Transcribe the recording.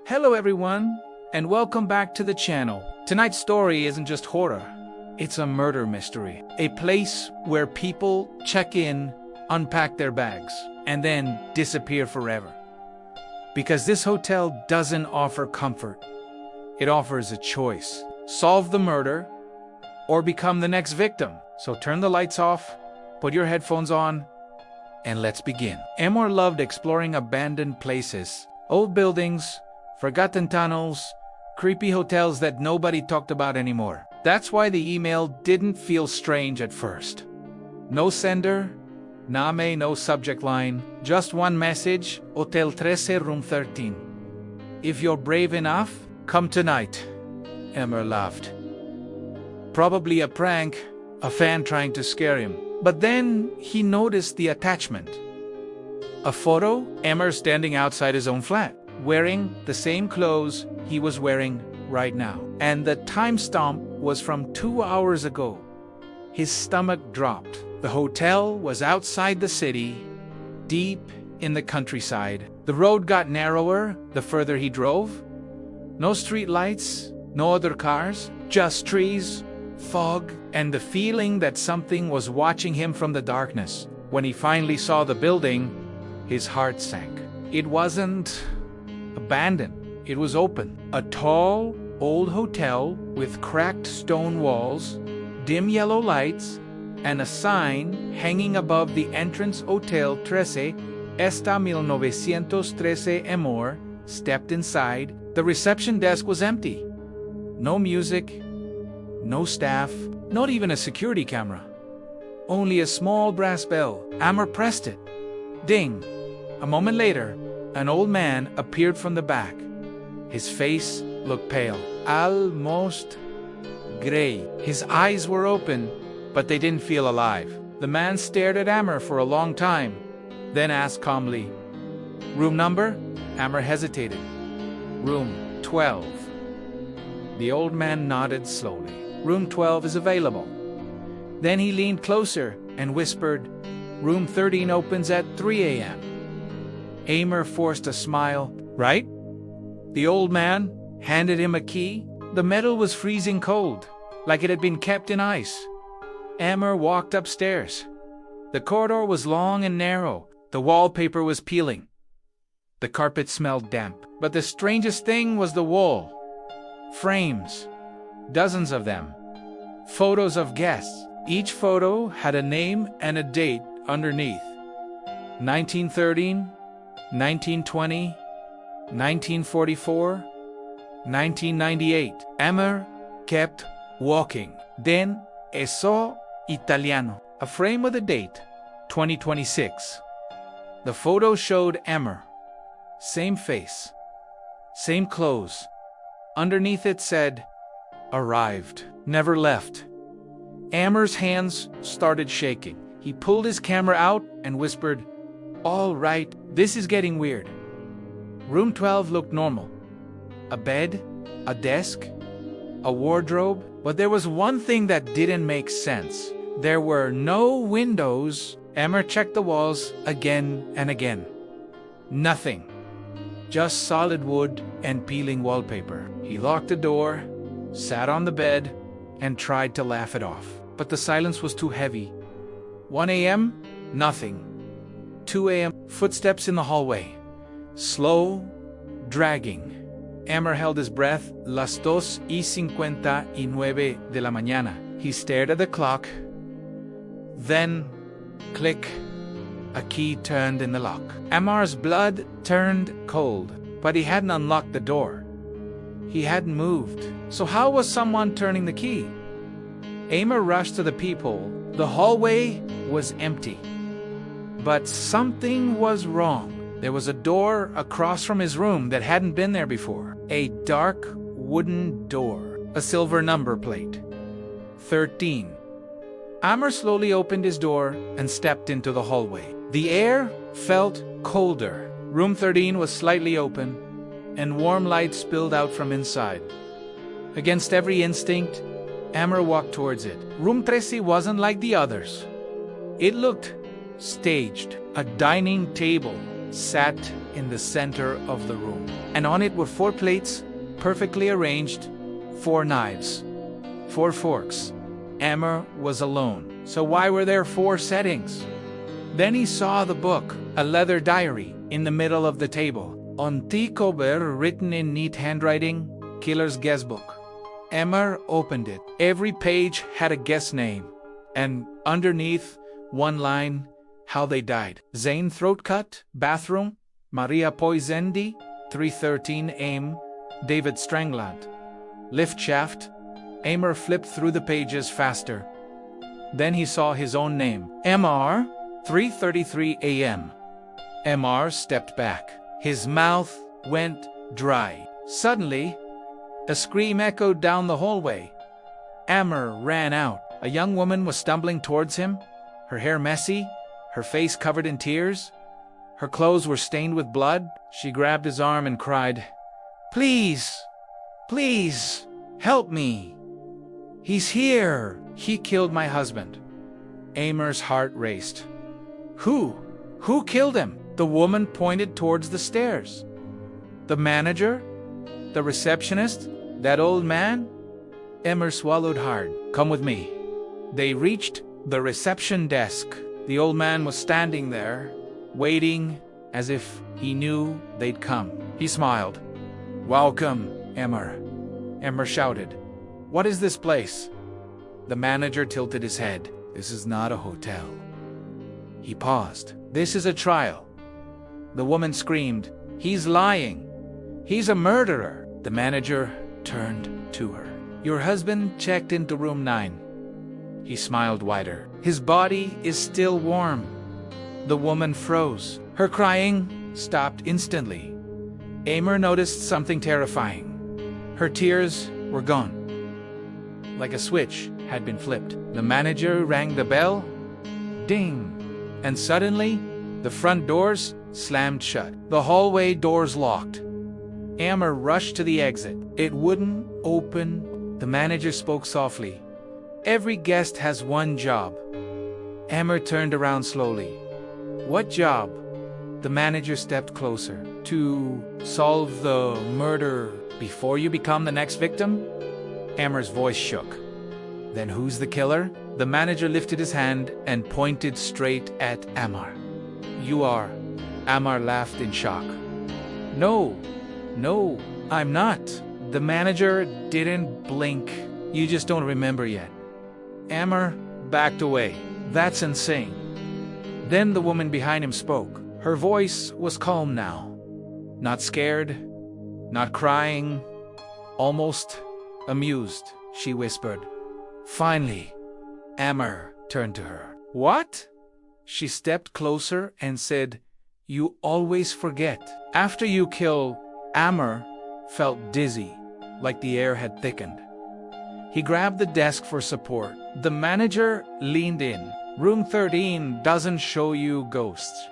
Hello everyone, and welcome back to the channel. Tonight's story isn't just horror, it's a murder mystery. A place where people check in, unpack their bags, and then disappear forever. Because this hotel doesn't offer comfort, it offers a choice. Solve the murder, or become the next victim. So turn the lights off, put your headphones on, and let's begin. Amor loved exploring abandoned places, old buildings, forgotten tunnels, creepy hotels that nobody talked about anymore. That's why the email didn't feel strange at first. No sender, no subject line, just one message, Hotel 13, Room 13. If you're brave enough, come tonight. Emmer laughed. Probably a prank, a fan trying to scare him. But then he noticed the attachment. A photo, Emmer standing outside his own flat, wearing the same clothes he was wearing right now. And the timestamp was from 2 hours ago. His stomach dropped. The hotel was outside the city, deep in the countryside. The road got narrower the further he drove. No street lights, no other cars, just trees, fog, and the feeling that something was watching him from the darkness. When he finally saw the building, his heart sank. It wasn't abandoned. It was open. A tall, old hotel with cracked stone walls, dim yellow lights, and a sign hanging above the entrance. Hotel 13, Esta 1913 Amor. Stepped inside. The reception desk was empty. No music, no staff, not even a security camera. Only a small brass bell. Amor pressed it. Ding! A moment later, an old man appeared from the back. His face looked pale, almost gray. His eyes were open, but they didn't feel alive. The man stared at Amor for a long time, then asked calmly, "Room number?" Amor hesitated. "Room 12. The old man nodded slowly. "Room 12 is available." Then he leaned closer and whispered, "Room 13 opens at 3 a.m. Amor forced a smile. "Right?" The old man handed him a key. The metal was freezing cold, like it had been kept in ice. Amor walked upstairs. The corridor was long and narrow. The wallpaper was peeling. The carpet smelled damp. But the strangest thing was the wall. Frames. Dozens of them. Photos of guests. Each photo had a name and a date underneath. 1913, 1920, 1944, 1998. Amor kept walking. Then, eso italiano. A frame with a date, 2026. The photo showed Amor. Same face. Same clothes. Underneath it said, "Arrived. Never left." Amor's hands started shaking. He pulled his camera out and whispered, "All right, this is getting weird." Room 12 looked normal. A bed, a desk, a wardrobe. But there was one thing that didn't make sense. There were no windows. Amor checked the walls again and again. Nothing. Just solid wood and peeling wallpaper. He locked the door, sat on the bed, and tried to laugh it off. But the silence was too heavy. 1 a.m., nothing. 2 a.m., footsteps in the hallway. Slow, dragging. Amor held his breath. Las 2:59 de la mañana. He stared at the clock. Then, click. A key turned in the lock. Amor's blood turned cold, but he hadn't unlocked the door. He hadn't moved. So how was someone turning the key? Amor rushed to the peephole. The hallway was empty. But something was wrong. There was a door across from his room that hadn't been there before. A dark wooden door. A silver number plate. 13. Amor slowly opened his door and stepped into the hallway. The air felt colder. Room 13 was slightly open, and warm light spilled out from inside. Against every instinct, Amor walked towards it. Room 13 wasn't like the others. It looked staged. A dining table sat in the center of the room. and on it were 4 plates, perfectly arranged, 4 knives, 4 forks. Emmer was alone, so why were there 4 settings? Then he saw the book, a leather diary, in the middle of the table. On Tikober, written in neat handwriting, Killer's guestbook. Emmer opened it. Every page had a guest name, and underneath, one line, how they died. Zane throat cut, bathroom, Maria poisendi, 313 aim, David strangled. Lift shaft. Emmer flipped through the pages faster. Then he saw his own name. MR, 3:33 a.m. MR stepped back. His mouth went dry. Suddenly, a scream echoed down the hallway. Emmer ran out. A young woman was stumbling towards him, her hair messy, her face covered in tears. Her clothes were stained with blood. She grabbed his arm and cried, "Please, please, help me. He's here. He killed my husband." Emmer's heart raced. Who? Who killed him? The woman pointed towards the stairs. The manager? The receptionist? That old man? Emmer swallowed hard. "Come with me." They reached the reception desk. The old man was standing there, waiting as if he knew they'd come. He smiled. "Welcome, Emmer." Emmer shouted, "What is this place?" The manager tilted his head. "This is not a hotel." He paused. "This is a trial." The woman screamed, "He's lying. He's a murderer." The manager turned to her. "Your husband checked into room 9. He smiled wider. "His body is still warm." The woman froze. Her crying stopped instantly. Emmer noticed something terrifying. Her tears were gone. Like a switch had been flipped. The manager rang the bell. Ding! And suddenly, the front doors slammed shut. The hallway doors locked. Emmer rushed to the exit. It wouldn't open. The manager spoke softly. "Every guest has one job." Emmer turned around slowly. "What job?" The manager stepped closer. "To solve the murder before you become the next victim?" Emmer's voice shook. "Then who's the killer?" The manager lifted his hand and pointed straight at Emmer. "You are." Emmer laughed in shock. No, I'm not." The manager didn't blink. "You just don't remember yet." Emmer backed away. "That's insane." Then the woman behind him spoke. Her voice was calm now. Not scared, not crying, almost amused. She whispered, "Finally." Emmer turned to her. "What?" She stepped closer and said, "You always forget." After you kill, Emmer felt dizzy, like the air had thickened. He grabbed the desk for support. The manager leaned in. "Room 13 doesn't show you ghosts."